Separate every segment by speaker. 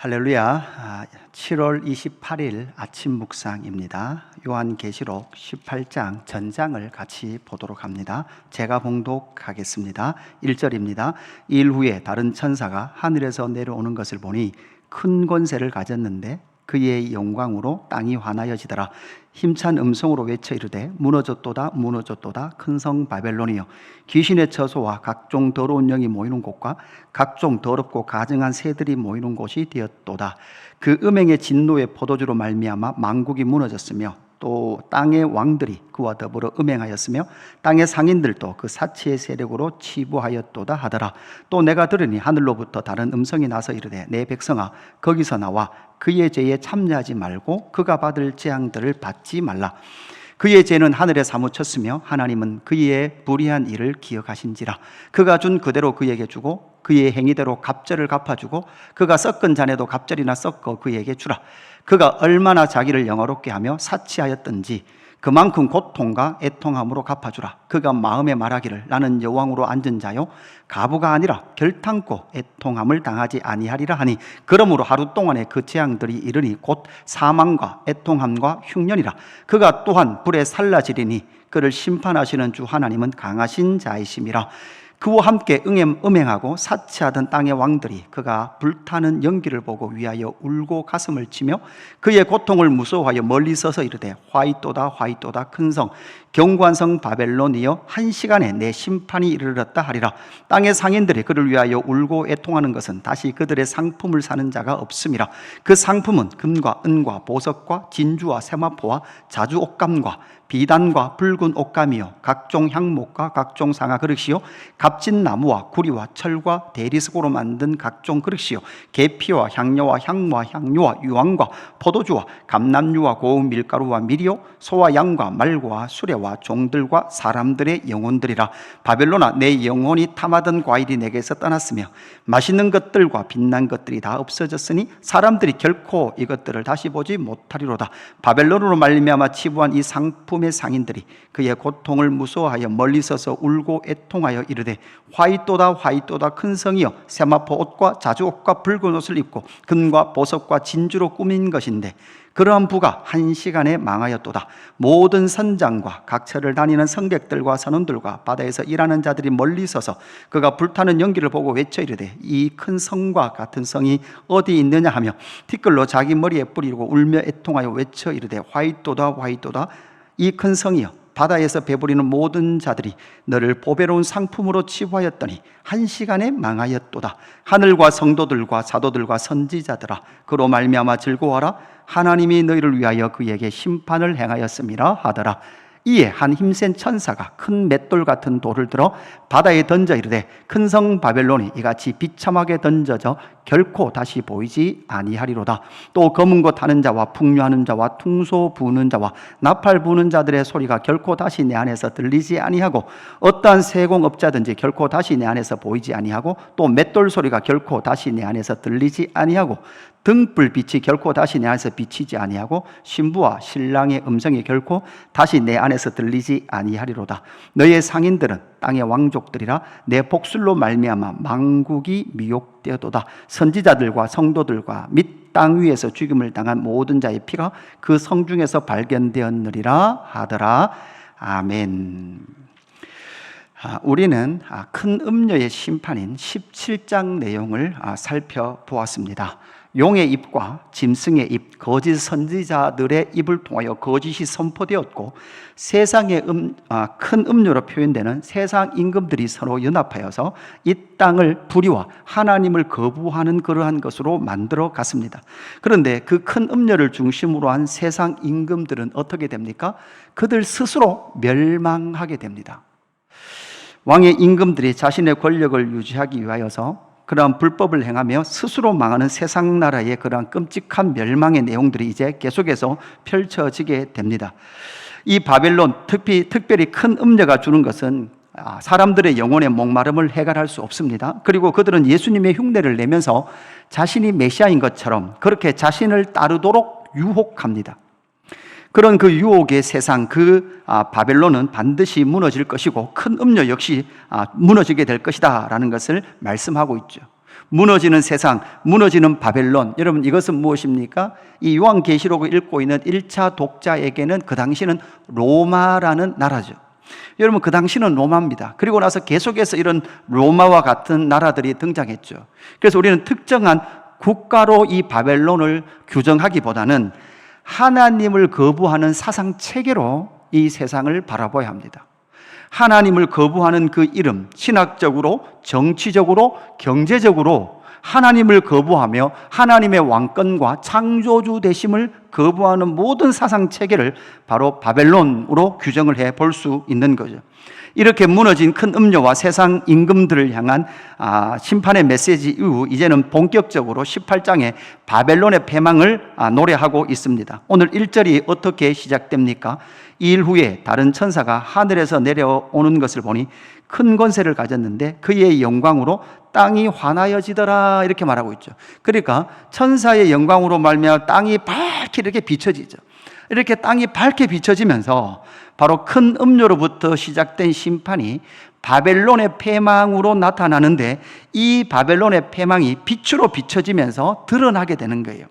Speaker 1: 할렐루야. 7월 28일 아침 묵상입니다. 요한계시록 18장 전장을 같이 보도록 합니다. 제가 봉독하겠습니다. 1절입니다. 일 후에 다른 천사가 하늘에서 내려오는 것을 보니 큰 권세를 가졌는데 그의 영광으로 땅이 환하여지더라. 힘찬 음성으로 외쳐 이르되 무너졌도다 무너졌도다 큰 성 바벨론이여, 귀신의 처소와 각종 더러운 영이 모이는 곳과 각종 더럽고 가증한 새들이 모이는 곳이 되었도다. 그 음행의 진노의 포도주로 말미암아 만국이 무너졌으며 또 땅의 왕들이 그와 더불어 음행하였으며 땅의 상인들도 그 사치의 세력으로 치부하였도다 하더라. 또 내가 들으니 하늘로부터 다른 음성이 나서 이르되 내 백성아 거기서 나와 그의 죄에 참여하지 말고 그가 받을 재앙들을 받지 말라. 그의 죄는 하늘에 사무쳤으며 하나님은 그의 불의한 일을 기억하신지라. 그가 준 그대로 그에게 주고 그의 행위대로 갑절을 갚아주고 그가 섞은 잔에도 갑절이나 섞어 그에게 주라. 그가 얼마나 자기를 영화롭게 하며 사치하였던지 그만큼 고통과 애통함으로 갚아주라. 그가 마음에 말하기를 나는 여왕으로 앉은 자요 가부가 아니라 결탄코 애통함을 당하지 아니하리라 하니, 그러므로 하루 동안에 그 재앙들이 이르니 곧 사망과 애통함과 흉년이라. 그가 또한 불에 살라지리니 그를 심판하시는 주 하나님은 강하신 자이심이라. 그와 함께 음행하고 사치하던 땅의 왕들이 그가 불타는 연기를 보고 위하여 울고 가슴을 치며 그의 고통을 무서워하여 멀리 서서 이르되 화이또다 화이또다 큰 성 견고한 성 바벨론이여, 한 시간에 내 심판이 이르렀다 하리라. 땅의 상인들이 그를 위하여 울고 애통하는 것은 다시 그들의 상품을 사는 자가 없음이라. 그 상품은 금과 은과 보석과 진주와 세마포와 자주 옷감과 비단과 붉은 옷감이요 각종 향목과 각종 상아 그릇이요 값진 나무와 구리와 철과 대리석으로 만든 각종 그릇이요 계피와 향료와 향과 향료와 유황과 포도주와 감람유와 고운 밀가루와 밀이요 소와 양과 말과 수레와 종들과 사람들의 영혼들이라. 바벨론아, 내 영혼이 탐하던 과일이 내게서 떠났으며 맛있는 것들과 빛난 것들이 다 없어졌으니 사람들이 결코 이것들을 다시 보지 못하리로다. 바벨론으로 말미암아 치부한 이 상품의 상인들이 그의 고통을 무서워하여 멀리 서서 울고 애통하여 이르되 화이또다 화이또다 큰 성이여, 세마포 옷과 자주 옷과 붉은 옷을 입고 금과 보석과 진주로 꾸민 것인데 그러한 부가 한 시간에 망하였도다. 모든 선장과 각처를 다니는 성객들과 선원들과 바다에서 일하는 자들이 멀리 서서 그가 불타는 연기를 보고 외쳐 이르되 이 큰 성과 같은 성이 어디 있느냐 하며 티끌로 자기 머리에 뿌리고 울며 애통하여 외쳐 이르되 화이또다 화이또다 이 큰 성이여, 바다에서 배부리는 모든 자들이 너를 보배로운 상품으로 치부하였더니 한 시간에 망하였도다. 하늘과 성도들과 사도들과 선지자들아, 그로 말미암아 즐거워하라. 하나님이 너희를 위하여 그에게 심판을 행하였음이라 하더라. 이에 한 힘센 천사가 큰 맷돌 같은 돌을 들어 바다에 던져 이르되 큰 성 바벨론이 이같이 비참하게 던져져 결코 다시 보이지 아니하리로다. 또 검은 것 타는 자와 풍류하는 자와 퉁소 부는 자와 나팔 부는 자들의 소리가 결코 다시 내 안에서 들리지 아니하고 어떠한 세공업자든지 결코 다시 내 안에서 보이지 아니하고 또 맷돌 소리가 결코 다시 내 안에서 들리지 아니하고 등불 빛이 결코 다시 내 안에서 비치지 아니하고 신부와 신랑의 음성이 결코 다시 내 안에서 들리지 아니하리로다. 너의 상인들은 땅의 왕족들이라. 내 복술로 말미암아 만국이 미혹되어도다. 선지자들과 성도들과 및 땅 위에서 죽임을 당한 모든 자의 피가 그 성 중에서 발견되었느리라 하더라. 아멘. 우리는 큰 음녀의 심판인 17장 내용을 살펴보았습니다. 용의 입과 짐승의 입, 거짓 선지자들의 입을 통하여 거짓이 선포되었고, 세상의 큰 음료로 표현되는 세상 임금들이 서로 연합하여서 이 땅을 불의와 하나님을 거부하는 그러한 것으로 만들어 갔습니다. 그런데 그 큰 음료를 중심으로 한 세상 임금들은 어떻게 됩니까? 그들 스스로 멸망하게 됩니다. 왕의 임금들이 자신의 권력을 유지하기 위하여서 그러한 불법을 행하며 스스로 망하는 세상 나라의 그러한 끔찍한 멸망의 내용들이 이제 계속해서 펼쳐지게 됩니다. 이 바벨론, 특별히 큰 음녀가 주는 것은 사람들의 영혼의 목마름을 해결할 수 없습니다. 그리고 그들은 예수님의 흉내를 내면서 자신이 메시아인 것처럼 그렇게 자신을 따르도록 유혹합니다. 그런 그 유혹의 세상, 바벨론은 반드시 무너질 것이고 큰 음료 역시 무너지게 될 것이다 라는 것을 말씀하고 있죠. 무너지는 세상, 무너지는 바벨론. 여러분, 이것은 무엇입니까? 이 요한계시록을 읽고 있는 1차 독자에게는 그 당시는 로마라는 나라죠. 여러분, 그 당시는 로마입니다. 그리고 나서 계속해서 이런 로마와 같은 나라들이 등장했죠. 그래서 우리는 특정한 국가로 이 바벨론을 규정하기보다는 하나님을 거부하는 사상 체계로 이 세상을 바라봐야 합니다. 하나님을 거부하는 그 이름, 신학적으로, 정치적으로, 경제적으로 하나님을 거부하며 하나님의 왕권과 창조주 되심을 거부하는 모든 사상 체계를 바로 바벨론으로 규정을 해 볼 수 있는 거죠. 이렇게 무너진 큰 음료와 세상 임금들을 향한 심판의 메시지 이후 이제는 본격적으로 18장에 바벨론의 패망을 노래하고 있습니다. 오늘 1절이 어떻게 시작됩니까? 이 일 후에 다른 천사가 하늘에서 내려오는 것을 보니 큰 권세를 가졌는데 그의 영광으로 땅이 환하여지더라, 이렇게 말하고 있죠. 그러니까 천사의 영광으로 말미암아 땅이 밝게 이렇게 비춰지죠. 이렇게 땅이 밝게 비춰지면서 바로 큰 음료로부터 시작된 심판이 바벨론의 패망으로 나타나는데, 이 바벨론의 패망이 빛으로 비춰지면서 드러나게 되는 거예요.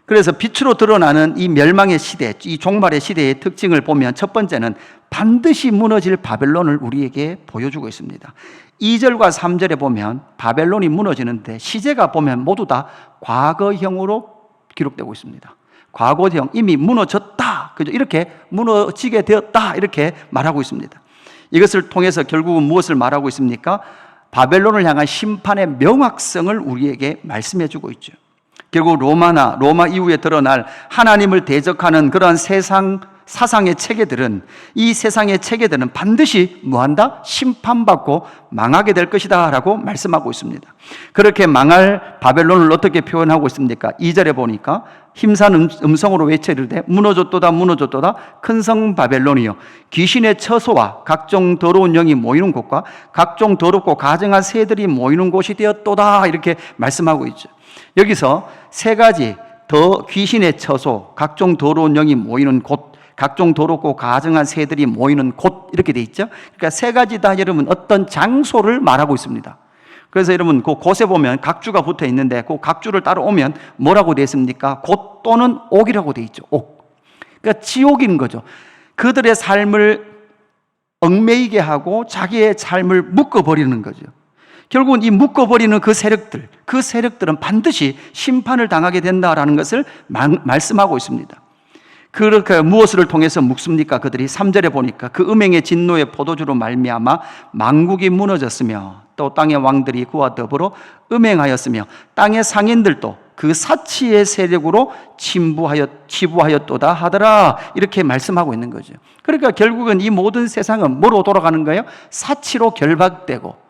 Speaker 1: 그래서 빛으로 드러나는 이 멸망의 시대, 이 종말의 시대의 특징을 보면 첫 번째는 반드시 무너질 바벨론을 우리에게 보여주고 있습니다. 2절과 3절에 보면 바벨론이 무너지는데 시제가 보면 모두 다 과거형으로 기록되고 있습니다. 과거형, 이미 무너졌다, 그죠? 이렇게 무너지게 되었다, 이렇게 말하고 있습니다. 이것을 통해서 결국은 무엇을 말하고 있습니까? 바벨론을 향한 심판의 명확성을 우리에게 말씀해 주고 있죠. 결국 로마 이후에 드러날 하나님을 대적하는 그러한 사상의 체계들은, 이 세상의 체계들은 반드시 뭐한다? 심판받고 망하게 될 것이다 라고 말씀하고 있습니다. 그렇게 망할 바벨론을 어떻게 표현하고 있습니까? 2절에 보니까 힘산 음성으로 외쳐 이르되 무너졌도다 무너졌도다 큰 성 바벨론이여, 귀신의 처소와 각종 더러운 영이 모이는 곳과 각종 더럽고 가증한 새들이 모이는 곳이 되었도다, 이렇게 말씀하고 있죠. 여기서 세 가지, 귀신의 처소, 각종 더러운 영이 모이는 곳, 각종 더럽고 가증한 새들이 모이는 곳, 이렇게 돼 있죠. 그러니까 세 가지 다 여러분 어떤 장소를 말하고 있습니다. 그래서 여러분 그 곳에 보면 각주가 붙어 있는데 그 각주를 따라오면 뭐라고 되어 있습니까? 곳 또는 옥이라고 되어 있죠. 옥. 그러니까 지옥인 거죠. 그들의 삶을 얽매이게 하고 자기의 삶을 묶어버리는 거죠. 결국은 이 묶어버리는 그 세력들은 반드시 심판을 당하게 된다라는 것을 말씀하고 있습니다. 그렇게 무엇을 통해서 묶습니까? 그들이 3절에 보니까 그 음행의 진노의 포도주로 말미암아 만국이 무너졌으며 또 땅의 왕들이 그와 더불어 음행하였으며 땅의 상인들도 그 사치의 세력으로 치부하였도다 하더라, 이렇게 말씀하고 있는 거죠. 그러니까 결국은 이 모든 세상은 뭐로 돌아가는 거예요? 사치로 결박되고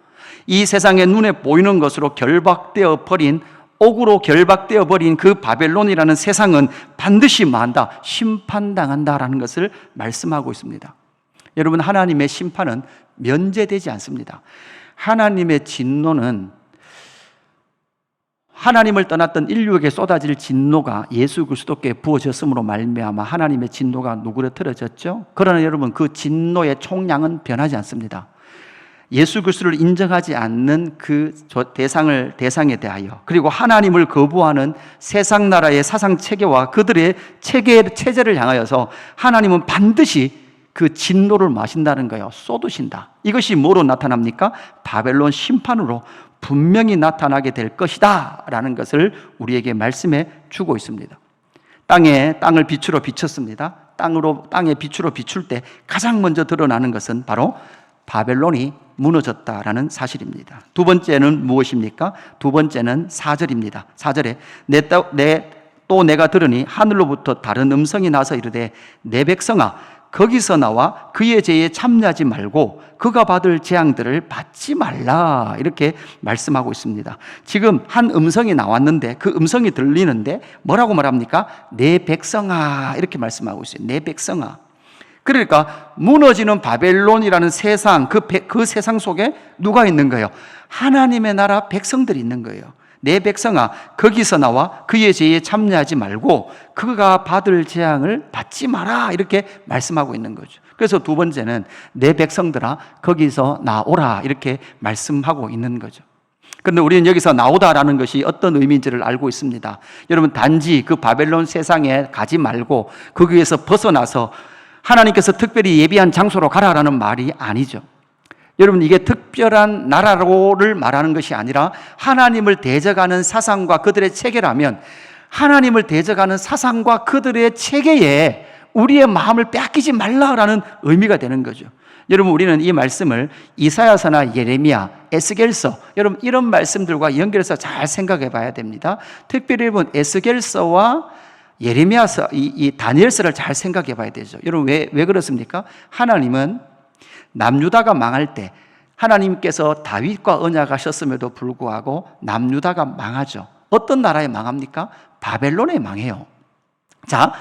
Speaker 1: 이 세상의 눈에 보이는 것으로 결박되어 버린, 옥으로 결박되어 버린 그 바벨론이라는 세상은 반드시 뭐한다? 심판당한다라는 것을 말씀하고 있습니다. 여러분, 하나님의 심판은 면제되지 않습니다. 하나님의 진노는, 하나님을 떠났던 인류에게 쏟아질 진노가 예수 그리스도께 부어졌음으로 말미암아 하나님의 진노가 누그러뜨려졌죠. 그러나 여러분, 그 진노의 총량은 변하지 않습니다. 예수 그리스도를 인정하지 않는 그 대상에 대하여, 그리고 하나님을 거부하는 세상 나라의 사상 체계와 그들의 체제를 향하여서 하나님은 반드시 그 진노를 마신다는 거예요. 쏟으신다. 이것이 뭐로 나타납니까? 바벨론 심판으로 분명히 나타나게 될 것이다 라는 것을 우리에게 말씀해 주고 있습니다. 땅을 빛으로 비췄습니다. 땅에 빛으로 비출 때 가장 먼저 드러나는 것은 바로 바벨론이 무너졌다라는 사실입니다. 두 번째는 무엇입니까? 두 번째는 4절입니다. 4절에 또 내가 들으니 하늘로부터 다른 음성이 나서 이르되 내 백성아 거기서 나와 그의 죄에 참여하지 말고 그가 받을 재앙들을 받지 말라, 이렇게 말씀하고 있습니다. 지금 한 음성이 나왔는데 그 음성이 들리는데 뭐라고 말합니까? 내 백성아, 이렇게 말씀하고 있어요. 내 백성아. 그러니까 무너지는 바벨론이라는 세상, 그 세상 속에 누가 있는 거예요? 하나님의 나라 백성들이 있는 거예요. 내 백성아 거기서 나와 그의 죄에 참여하지 말고 그가 받을 재앙을 받지 마라, 이렇게 말씀하고 있는 거죠. 그래서 두 번째는 내 백성들아 거기서 나오라, 이렇게 말씀하고 있는 거죠. 그런데 우리는 여기서 나오다라는 것이 어떤 의미인지를 알고 있습니다. 여러분, 단지 그 바벨론 세상에 가지 말고 거기에서 벗어나서 하나님께서 특별히 예비한 장소로 가라라는 말이 아니죠. 여러분, 이게 특별한 나라로를 말하는 것이 아니라 하나님을 대적하는 사상과 그들의 체계라면 하나님을 대적하는 사상과 그들의 체계에 우리의 마음을 빼앗기지 말라라는 의미가 되는 거죠. 여러분, 우리는 이 말씀을 이사야서나 예레미야, 에스겔서, 여러분 이런 말씀들과 연결해서 잘 생각해 봐야 됩니다. 특별히 여러분 에스겔서와 예레미야서, 이 다니엘서를 잘 생각해 봐야 되죠. 여러분, 왜 그렇습니까? 하나님은 남유다가 망할 때 하나님께서 다윗과 언약하셨음에도 불구하고 남유다가 망하죠. 어떤 나라에 망합니까? 바벨론에 망해요. 자,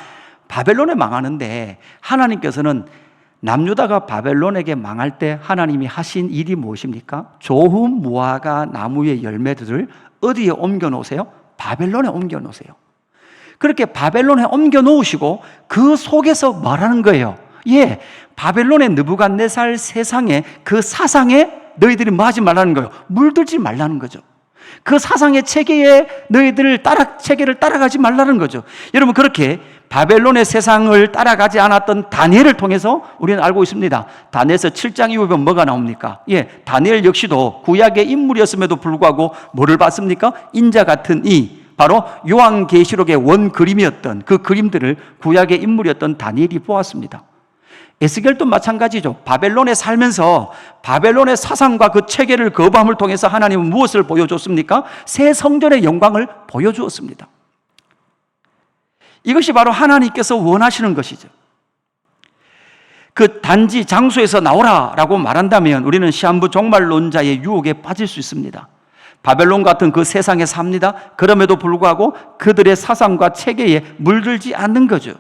Speaker 1: 바벨론에 망하는데 하나님께서는 남유다가 바벨론에게 망할 때 하나님이 하신 일이 무엇입니까? 좋은 무화과 나무의 열매들을 어디에 옮겨 놓으세요? 바벨론에 옮겨 놓으세요. 그렇게 바벨론에 옮겨 놓으시고 그 속에서 말하는 거예요. 예, 바벨론의 느부갓네살 세상에 그 사상에 너희들이 뭐 하지 말라는 거예요? 물들지 말라는 거죠. 그 사상의 체계에 너희들 체계를 따라가지 말라는 거죠. 여러분, 그렇게 바벨론의 세상을 따라가지 않았던 다니엘을 통해서 우리는 알고 있습니다. 다니엘서 7장 이후에 보면 뭐가 나옵니까? 예, 다니엘 역시도 구약의 인물이었음에도 불구하고 뭐를 봤습니까? 인자 같은 바로 요한계시록의 원 그림이었던 그 그림들을 구약의 인물이었던 다니엘이 보았습니다. 에스겔도 마찬가지죠. 바벨론에 살면서 바벨론의 사상과 그 체계를 거부함을 통해서 하나님은 무엇을 보여줬습니까? 새 성전의 영광을 보여주었습니다. 이것이 바로 하나님께서 원하시는 것이죠. 그 단지 장소에서 나오라라고 말한다면 우리는 시한부 종말론자의 유혹에 빠질 수 있습니다. 바벨론 같은 그 세상에 삽니다. 그럼에도 불구하고 그들의 사상과 체계에 물들지 않는 거죠.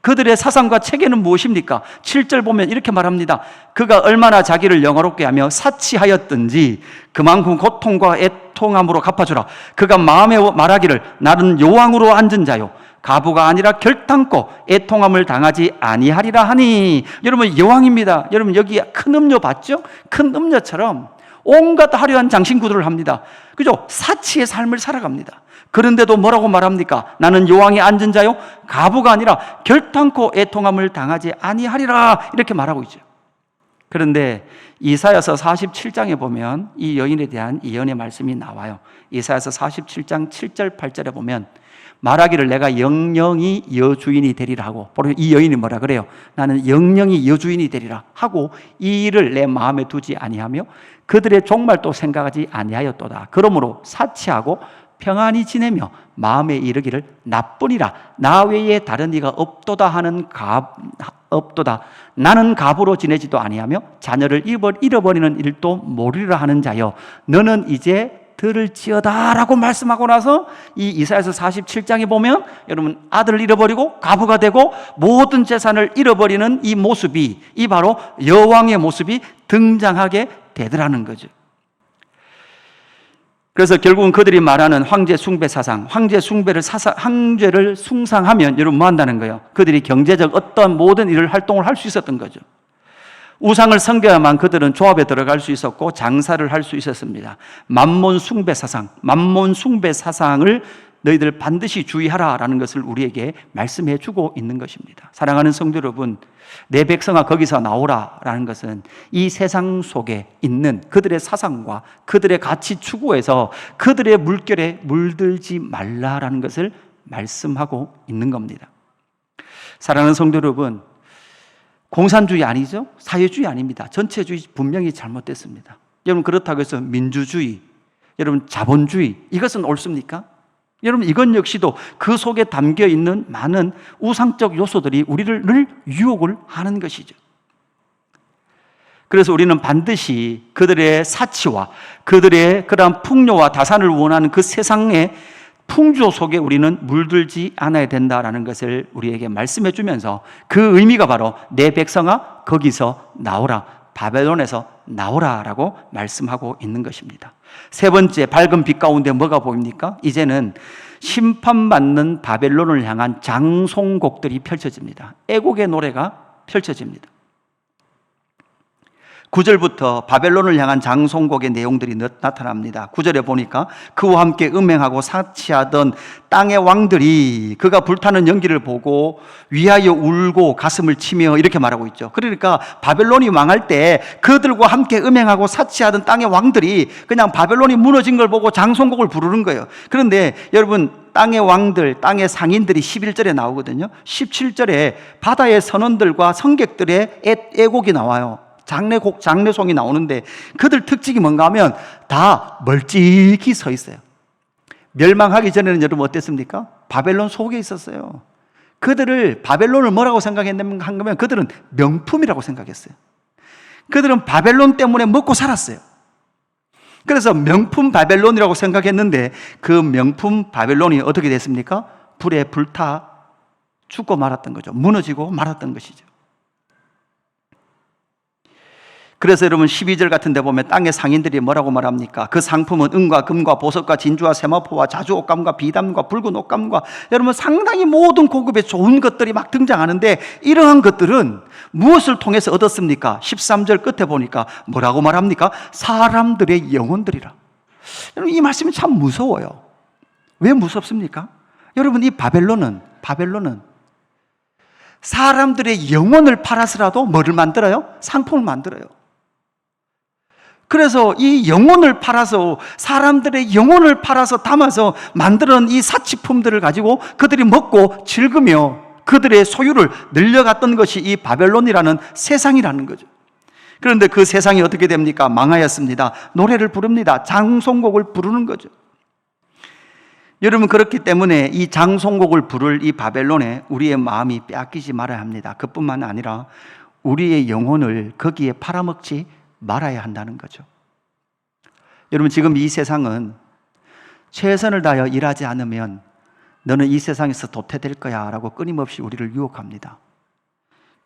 Speaker 1: 그들의 사상과 체계는 무엇입니까? 7절 보면 이렇게 말합니다. 그가 얼마나 자기를 영화롭게 하며 사치하였든지 그만큼 고통과 애통함으로 갚아주라. 그가 마음에 말하기를 나는 여왕으로 앉은 자요 가부가 아니라 결탄코 애통함을 당하지 아니하리라 하니. 여러분, 여왕입니다. 여러분, 여기 큰 음료 봤죠? 큰 음료처럼 온갖 화려한 장신구들을 합니다. 그죠? 사치의 삶을 살아갑니다. 그런데도 뭐라고 말합니까? 나는 여왕이 앉은 자요 가부가 아니라 결탄코 애통함을 당하지 아니하리라, 이렇게 말하고 있죠. 그런데 이사야서 47장에 보면 이 여인에 대한 예언의 말씀이 나와요. 이사야서 47장 7절 8절에 보면 말하기를 내가 영영이 여주인이 되리라 하고, 바로 이 여인이 뭐라 그래요? 나는 영영이 여주인이 되리라 하고 이 일을 내 마음에 두지 아니하며 그들의 종말도 생각하지 아니하였도다. 그러므로 사치하고 평안히 지내며 마음에 이르기를 나뿐이라 나 외에 다른 이가 없도다 하는 없도다. 나는 갑으로 지내지도 아니하며 자녀를 잃어버리는 일도 모르리라 하는 자여 너는 이제 들을지어다 라고 말씀하고 나서 이 이사야서 47장에 보면 여러분 아들을 잃어버리고 가부가 되고 모든 재산을 잃어버리는 이 모습이, 이 바로 여왕의 모습이 등장하게 되더라는 거죠. 그래서 결국은 그들이 말하는 황제 숭배 사상, 황제를 숭상하면 여러분 뭐 한다는 거예요? 그들이 경제적 어떤 모든 일을 활동을 할 수 있었던 거죠. 우상을 섬겨야만 그들은 조합에 들어갈 수 있었고 장사를 할 수 있었습니다. 만몬 숭배 사상을 너희들 반드시 주의하라라는 것을 우리에게 말씀해 주고 있는 것입니다. 사랑하는 성도 여러분, 내 백성아 거기서 나오라라는 것은 이 세상 속에 있는 그들의 사상과 그들의 가치 추구에서 그들의 물결에 물들지 말라라는 것을 말씀하고 있는 겁니다. 사랑하는 성도 여러분, 공산주의 아니죠? 사회주의 아닙니다. 전체주의 분명히 잘못됐습니다. 여러분, 그렇다고 해서 민주주의, 여러분 자본주의, 이것은 옳습니까? 여러분, 이건 역시도 그 속에 담겨 있는 많은 우상적 요소들이 우리를 늘 유혹을 하는 것이죠. 그래서 우리는 반드시 그들의 사치와 그들의 그러한 풍요와 다산을 원하는 그 세상의 풍조 속에 우리는 물들지 않아야 된다라는 것을 우리에게 말씀해 주면서 그 의미가 바로 내 백성아 거기서 나오라, 바벨론에서 나오라라고 말씀하고 있는 것입니다. 세 번째, 밝은 빛 가운데 뭐가 보입니까? 이제는 심판받는 바벨론을 향한 장송곡들이 펼쳐집니다. 애곡의 노래가 펼쳐집니다. 9절부터 바벨론을 향한 장송곡의 내용들이 나타납니다. 9절에 보니까 그와 함께 음행하고 사치하던 땅의 왕들이 그가 불타는 연기를 보고 위하여 울고 가슴을 치며 이렇게 말하고 있죠. 그러니까 바벨론이 망할 때 그들과 함께 음행하고 사치하던 땅의 왕들이 그냥 바벨론이 무너진 걸 보고 장송곡을 부르는 거예요. 그런데 여러분, 땅의 왕들, 땅의 상인들이 11절에 나오거든요. 17절에 바다의 선원들과 성객들의 애곡이 나와요. 장례송이 나오는데 그들 특징이 뭔가 하면 다 멀찍이 서 있어요. 멸망하기 전에는 여러분 어땠습니까? 바벨론 속에 있었어요. 그들을 바벨론을 뭐라고 생각했냐면 그들은 명품이라고 생각했어요. 그들은 바벨론 때문에 먹고 살았어요. 그래서 명품 바벨론이라고 생각했는데 그 명품 바벨론이 어떻게 됐습니까? 불에 불타 죽고 말았던 거죠. 무너지고 말았던 것이죠. 그래서 여러분 12절 같은 데 보면 땅의 상인들이 뭐라고 말합니까? 그 상품은 은과 금과 보석과 진주와 세마포와 자주 옷감과 비담과 붉은 옷감과 여러분 상당히 모든 고급의 좋은 것들이 막 등장하는데 이러한 것들은 무엇을 통해서 얻었습니까? 13절 끝에 보니까 뭐라고 말합니까? 사람들의 영혼들이라. 여러분 이 말씀이 참 무서워요. 왜 무섭습니까? 여러분 이 바벨론은 사람들의 영혼을 팔아서라도 뭐를 만들어요? 상품을 만들어요. 그래서 이 영혼을 팔아서 사람들의 영혼을 팔아서 담아서 만드는 이 사치품들을 가지고 그들이 먹고 즐기며 그들의 소유를 늘려갔던 것이 이 바벨론이라는 세상이라는 거죠. 그런데 그 세상이 어떻게 됩니까? 망하였습니다. 노래를 부릅니다. 장송곡을 부르는 거죠. 여러분 그렇기 때문에 이 장송곡을 부를 이 바벨론에 우리의 마음이 빼앗기지 말아야 합니다. 그뿐만 아니라 우리의 영혼을 거기에 팔아먹지 말아야 한다는 거죠. 여러분 지금 이 세상은 최선을 다하여 일하지 않으면 너는 이 세상에서 도태될 거야 라고 끊임없이 우리를 유혹합니다.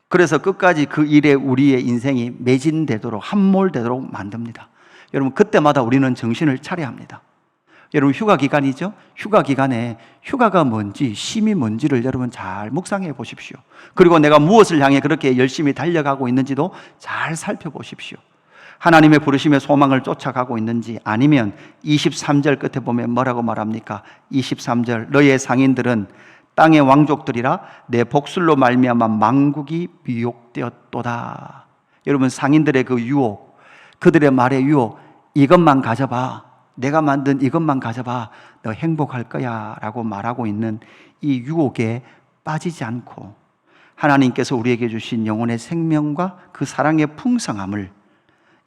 Speaker 1: 그래서 끝까지 그 일에 우리의 인생이 매진되도록 함몰되도록 만듭니다. 여러분 그때마다 우리는 정신을 차려야 합니다. 여러분 휴가 기간이죠? 휴가 기간에 휴가가 뭔지 쉼이 뭔지를 여러분 잘 묵상해 보십시오. 그리고 내가 무엇을 향해 그렇게 열심히 달려가고 있는지도 잘 살펴보십시오. 하나님의 부르심의 소망을 쫓아가고 있는지, 아니면 23절 끝에 보면 뭐라고 말합니까? 23절 너의 상인들은 땅의 왕족들이라 내 복술로 말미암아 만국이 미혹되었도다. 여러분 상인들의 그 유혹, 그들의 말의 유혹, 이것만 가져봐, 내가 만든 이것만 가져봐, 너 행복할 거야 라고 말하고 있는 이 유혹에 빠지지 않고 하나님께서 우리에게 주신 영혼의 생명과 그 사랑의 풍성함을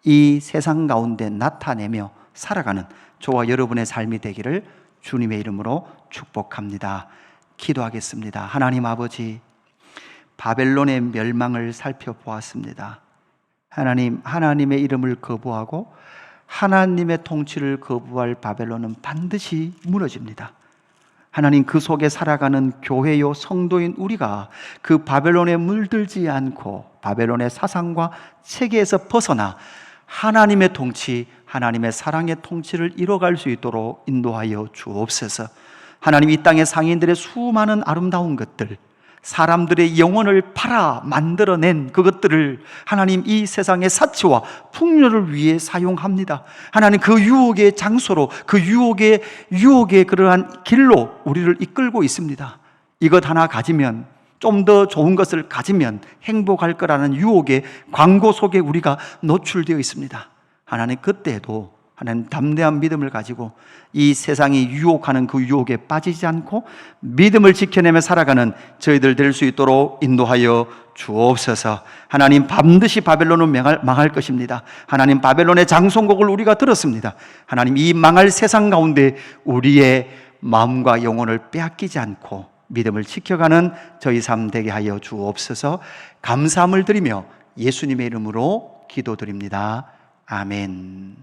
Speaker 1: 이 세상 가운데 나타내며 살아가는 저와 여러분의 삶이 되기를 주님의 이름으로 축복합니다. 기도하겠습니다. 하나님 아버지, 바벨론의 멸망을 살펴보았습니다. 하나님, 하나님의 이름을 거부하고 하나님의 통치를 거부할 바벨론은 반드시 무너집니다. 하나님, 그 속에 살아가는 교회요 성도인 우리가 그 바벨론에 물들지 않고 바벨론의 사상과 체계에서 벗어나 하나님의 통치, 하나님의 사랑의 통치를 이뤄갈 수 있도록 인도하여 주옵소서. 하나님, 이 땅의 상인들의 수많은 아름다운 것들, 사람들의 영혼을 팔아 만들어낸 그것들을 하나님 이 세상의 사치와 풍요를 위해 사용합니다. 하나님, 그 유혹의 장소로, 그 유혹의 그러한 길로 우리를 이끌고 있습니다. 이것 하나 가지면, 좀 더 좋은 것을 가지면 행복할 거라는 유혹의 광고 속에 우리가 노출되어 있습니다. 하나님, 그때에도 하나님 담대한 믿음을 가지고 이 세상이 유혹하는 그 유혹에 빠지지 않고 믿음을 지켜내며 살아가는 저희들 될 수 있도록 인도하여 주옵소서. 하나님, 반드시 바벨론은 망할 것입니다. 하나님, 바벨론의 장송곡을 우리가 들었습니다. 하나님, 이 망할 세상 가운데 우리의 마음과 영혼을 빼앗기지 않고 믿음을 지켜가는 저희 삶 되게 하여 주옵소서. 감사함을 드리며 예수님의 이름으로 기도드립니다. 아멘.